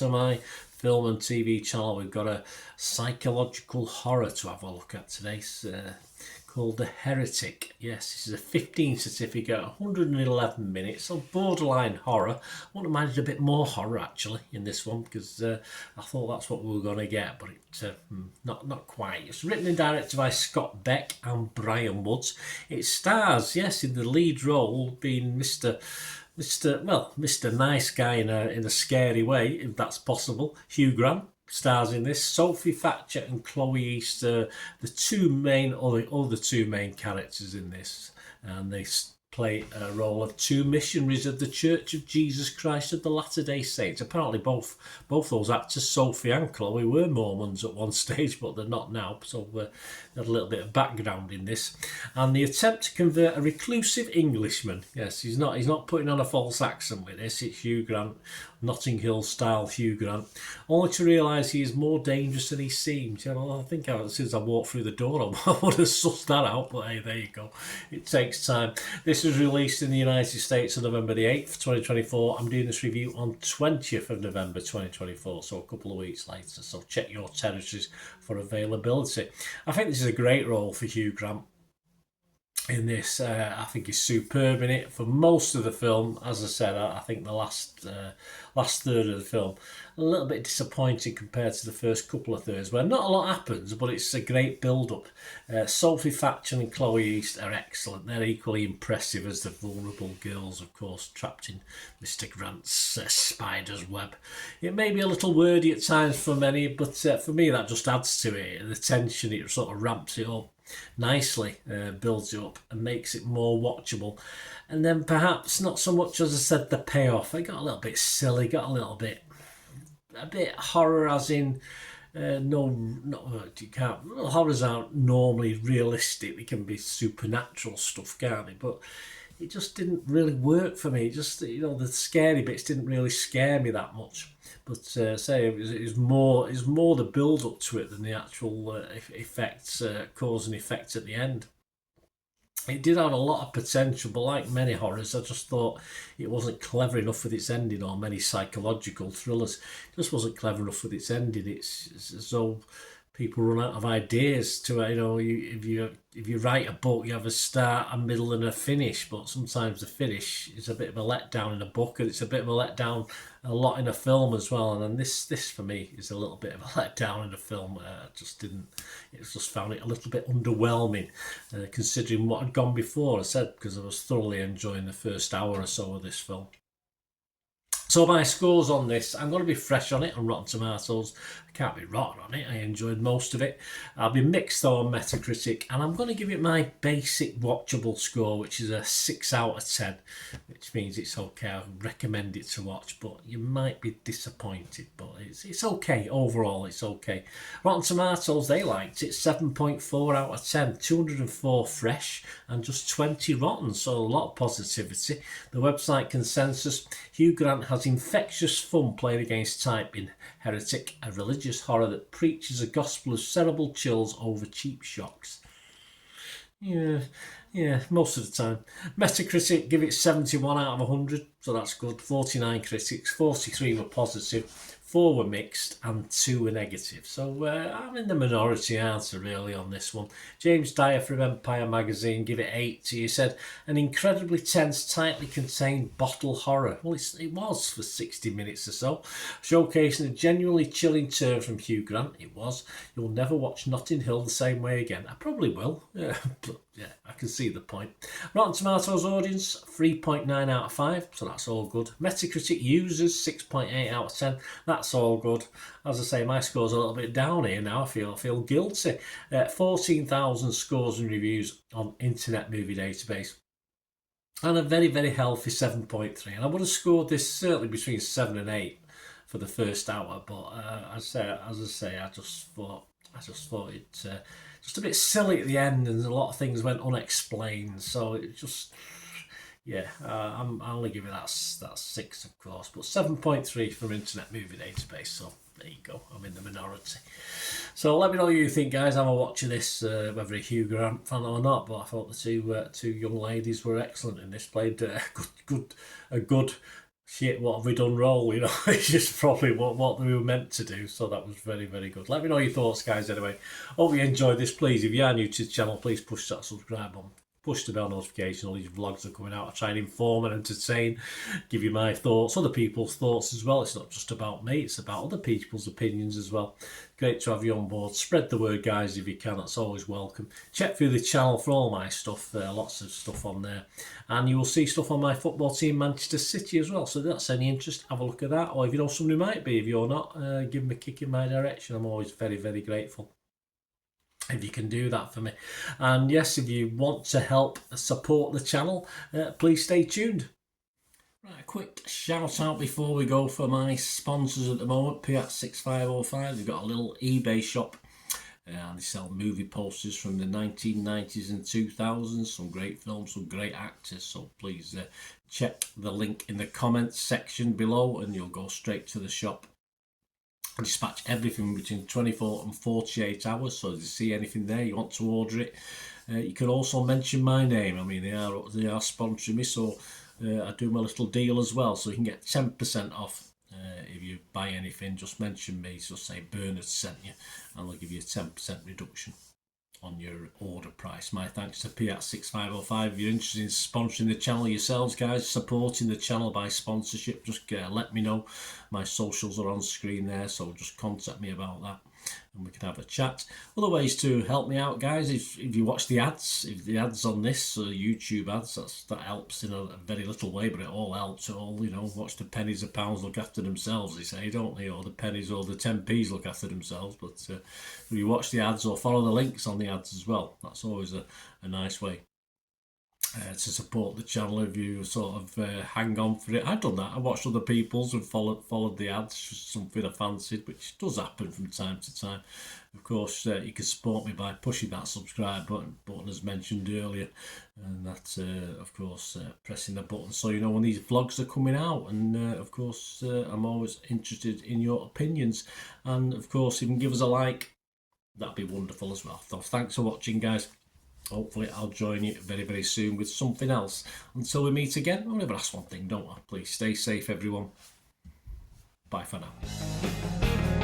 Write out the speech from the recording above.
to my film and TV channel. We've got a psychological horror to have a look at today, called The Heretic. Yes, this is a 15 certificate, 111 minutes, so borderline horror. I wouldn't have minded a bit more horror actually in this one, because I thought that's what we were going to get, but not quite. It's written and directed by Scott Beck and Brian Woods. It stars, yes, in the lead role being Mr. Nice Guy in a scary way, if that's possible, Hugh Grant stars in this. Sophie Thatcher and Chloe East, the other two main characters in this, and they play a role of two missionaries of the Church of Jesus Christ of the Latter-day Saints. Apparently both those actors, Sophie and Chloe, were Mormons at one stage, but they're not now, so they had a little bit of background in this. And the attempt to convert a reclusive Englishman, yes, he's not putting on a false accent with this, it's Hugh Grant, Notting Hill style Hugh Grant, only to realise he is more dangerous than he seems. You know, I think as soon as I walked through the door I would have sussed that out, but hey, there you go. It takes time. This was released in the United States on November the 8th, 2024. I'm doing this review on 20th of November 2024, so a couple of weeks later, so check your territories for availability. I think this is a great role for Hugh Grant in this. I think he's superb in it for most of the film. As I said, I think the last third of the film a little bit disappointing compared to the first couple of thirds, where not a lot happens, but it's a great build-up. Sophie Thatcher and Chloe East are excellent. They're equally impressive as the vulnerable girls, of course, trapped in Mr. Grant's spider's web. It may be a little wordy at times for many, but for me that just adds to it. The tension, it sort of ramps it up nicely, builds it up and makes it more watchable. And then perhaps not so much, as I said, the payoff. It got a little bit silly, got a bit horror, as in you can't. Horrors aren't normally realistic. They can be supernatural stuff, can't they? But it just didn't really work for me. It just, the scary bits didn't really scare me that much. But it was more the build up to it than the actual effects, cause and effect at the end. It did have a lot of potential, but like many horrors, I just thought it wasn't clever enough with its ending, or many psychological thrillers. It just wasn't clever enough with its ending. It's as though people run out of ideas to, if you write a book, you have a start, a middle and a finish, but sometimes the finish is a bit of a letdown in a book, and it's a bit of a letdown a lot in a film as well. And then this for me is a little bit of a letdown in a film. Just found it a little bit underwhelming, considering what had gone before. I said, because I was thoroughly enjoying the first hour or so of this film. So my scores on this, I'm going to be fresh on it on Rotten Tomatoes. I can't be rotten on it. I enjoyed most of it. I'll be mixed though on Metacritic, and I'm going to give it my basic watchable score, which is a 6 out of 10, which means it's okay. I recommend it to watch, but you might be disappointed, but it's okay. Overall, it's okay. Rotten Tomatoes, they liked it, 7.4 out of 10, 204 fresh and just 20 rotten, so a lot of positivity. The website consensus, Hugh Grant has infectious fun playing against type in Heretic, a religious horror that preaches a gospel of cerebral chills over cheap shocks. Yeah, most of the time. Metacritic give it 71 out of 100, so that's good. 49 critics, 43 were positive, 4 were mixed, and 2 were negative. So I'm in the minority answer really on this one. James Dyer from Empire Magazine give it 80. He said, an incredibly tense, tightly contained bottle horror. Well, it was for 60 minutes or so, showcasing a genuinely chilling turn from Hugh Grant. It was. You'll never watch Notting Hill the same way again. I probably will. Yeah, I can see the point. Rotten Tomatoes audience, 3.9 out of 5, so that's all good. Metacritic users, 6.8 out of 10, that's all good. As I say, my score's a little bit down here now. I feel guilty. 14,000 scores and reviews on Internet Movie Database, and a very, very healthy 7.3. And I would have scored this certainly between 7 and 8 for the first hour, but as I say, I just thought it just a bit silly at the end, and a lot of things went unexplained. So it just, I'm only giving that 6, of course, but 7.3 from Internet Movie Database. So there you go. I'm in the minority. So let me know what you think, guys. I'm watching this, whether you're a Hugh Grant fan or not. But I thought the two young ladies were excellent in this. Played a good shit, what have we done wrong? You know, it's just probably what we were meant to do. So that was very, very good. Let me know your thoughts, guys, anyway. Hope you enjoyed this. Please, if you are new to the channel, please push that subscribe button. Push the bell notification. All these vlogs are coming out. I try and inform and entertain, give you my thoughts, other people's thoughts as well. It's not just about me, it's about other people's opinions as well. Great to have you on board. Spread the word, guys, if you can. That's always welcome. Check through the channel for all my stuff. Lots of stuff on there. And you will see stuff on my football team, Manchester City, as well. So if that's any interest, have a look at that. Or if you know somebody who might be, if you're not, give them a kick in my direction. I'm always very, very grateful if you can do that for me. And yes, if you want to help support the channel, please stay tuned. Right, a quick shout out before we go for my sponsors at the moment. Piat6505, they've got a little eBay shop and they sell movie posters from the 1990s and 2000s, some great films, some great actors. So please check the link in the comments section below and you'll go straight to the shop. Dispatch everything between 24 and 48 hours, so if you see anything there you want to order it, you can also mention my name. I mean, they are sponsoring me, so I do my little deal as well, so you can get 10% off if you buy anything. Just mention me, so say Bernard sent you and they'll give you a 10% reduction on your order price. My thanks to Piat6505. If you're interested in sponsoring the channel yourselves, guys, supporting the channel by sponsorship, just let me know. My socials are on screen there, so just contact me about that and we can have a chat. Other ways to help me out, guys, if you watch the ads, if the ads on this YouTube ads, that helps in a very little way, but it all helps. It all, you know, watch the pennies and pounds look after themselves, they say, don't they? Or the pennies or the 10p's look after themselves. But if you watch the ads or follow the links on the ads as well, that's always a nice way to support the channel. If you sort of hang on for it, I've done that. I watched other people's and followed the ads, just something I fancied, which does happen from time to time. Of course, you can support me by pushing that subscribe button as mentioned earlier, and that's of course pressing the button so you know when these vlogs are coming out. And of course I'm always interested in your opinions, and of course if you can give us a like, that'd be wonderful as well. So thanks for watching, guys. Hopefully I'll join you very, very soon with something else. Until we meet again, I'll never ask one thing, don't I? Please stay safe, everyone. Bye for now.